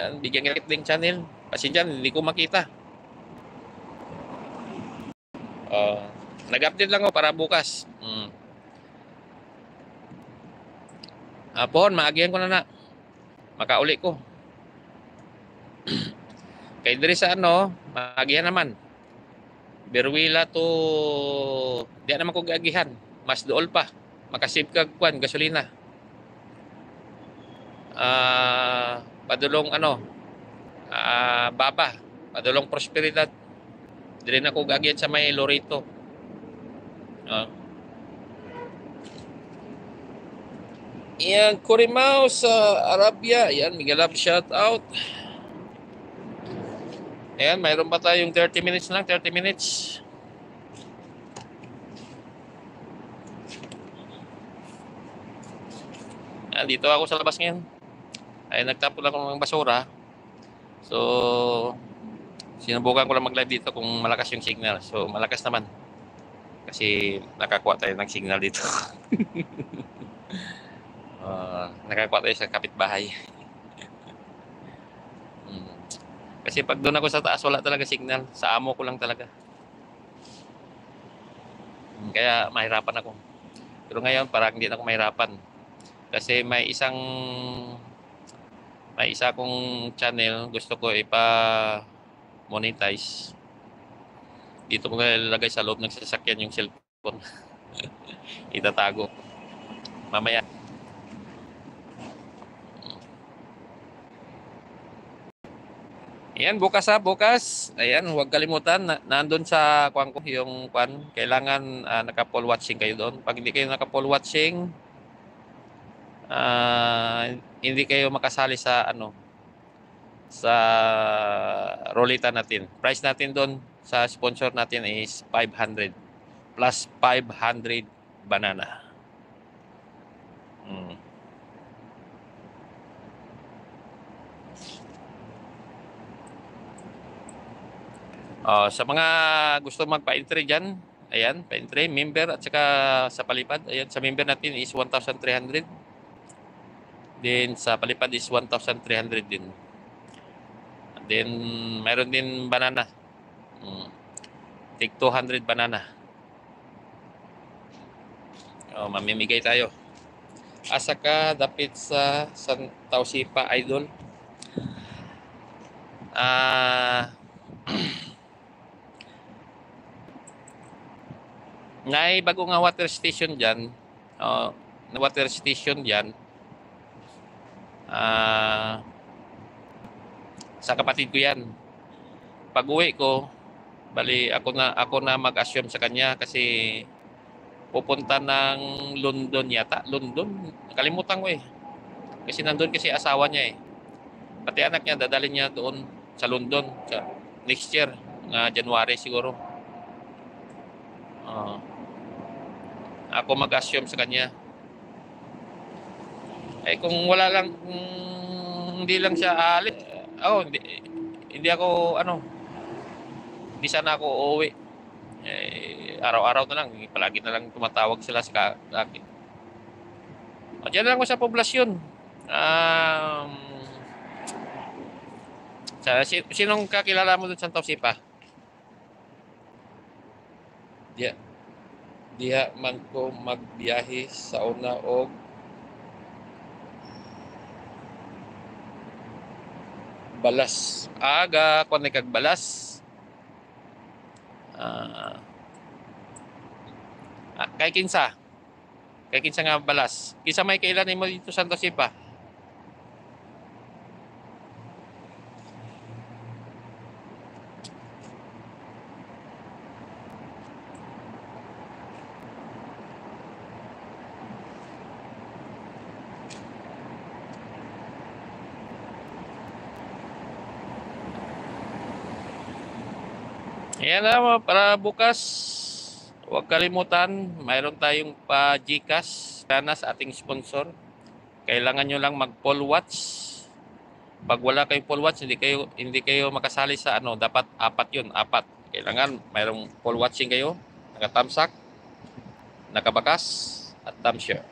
Yan, bigyan kita ng channel. Pasensya, hindi ko makita. Uh, Nag-update lang ako para bukas. Pohon, maagihan ko na. Makauli ko. Kay diri sa ano, maagihan naman. Berwila to di naman ko gagihan. Mas dool pa. Makasave ka kwan gasolina. Padulong ano, Baba, padulong Prosperidad. Dili na ko gagihan sa may Lorito. Yan, Corimao sa Arabia. Yan, Miguel Love, shout out. Ayan, mayroon pa tayong 30 minutes lang, 30 minutes. Ayan, dito ako sa labas ngayon. Ay, nagtapon ako ng basura. So, sinubukan ko lang mag-live dito kung malakas yung signal. So, malakas naman. Kasi nakakuha tayo ng signal dito. Nakakuha tayo sa kapitbahay. Kasi pag doon ako sa taas, wala talaga signal. Sa amo ko lang talaga. Kaya mahirapan ako. Pero ngayon, parang hindi na ako mahirapan. Kasi may isa akong channel gusto ko ipa-monetize. Dito ko nilalagay sa loob ng sasakyan yung cellphone. Itatago. Mamaya. Ayan, bukas. Ayan, huwag kalimutan. Nandun sa kwan ko, yung kwan. Kailangan naka-poll watching kayo doon. Pag hindi kayo naka-poll watching, hindi kayo makasali sa sa rolita natin. Price natin doon sa sponsor natin is 500 plus 500 banana. Sa mga gusto magpa-entry dyan, ayan, pa-entry, member at saka sa palipad. Ayan, sa member natin is 1,300. Then sa palipad is 1,300 din. Then mayroon din banana. Take 200 banana. Mamimigay tayo. Asa ka dapit sa Santa Sipa, idol. Ngay bago nga water station dyan. Na water station dyan. Sa kapatid ko yan. Pag uwi ko, bali ako na mag-assume sa kanya kasi pupunta ng London yata. London? Nakalimutan ko eh. Kasi nandun kasi asawa niya eh. Pati anak niya, dadalhin niya doon sa London. Next year, January siguro. Ako mag-assume sa kanya. Eh kung wala lang, hindi lang siya aalis, hindi ako hindi sana ako uuwi. Araw-araw na lang, palagi na lang tumatawag sila sa akin. Diyan lang ako sa poblasyon. Sinong kakilala mo doon sa Santa Sipa? Diha man ko magbiyahe sa una og balas. Aga ko kag balas. Kay kinsa nga balas. Kinsa may kailan mo dito sa Santa Sipa? Ayan na, para bukas, huwag kalimutan, mayroon tayong pa-GCash sana sa ating sponsor. Kailangan nyo lang mag-poll watch. Pag wala kayong poll watch, hindi kayo makasali sa dapat 4 yun, 4. Kailangan mayroong poll watching kayo, naka-thumbs up, nakabakas, at thumb share.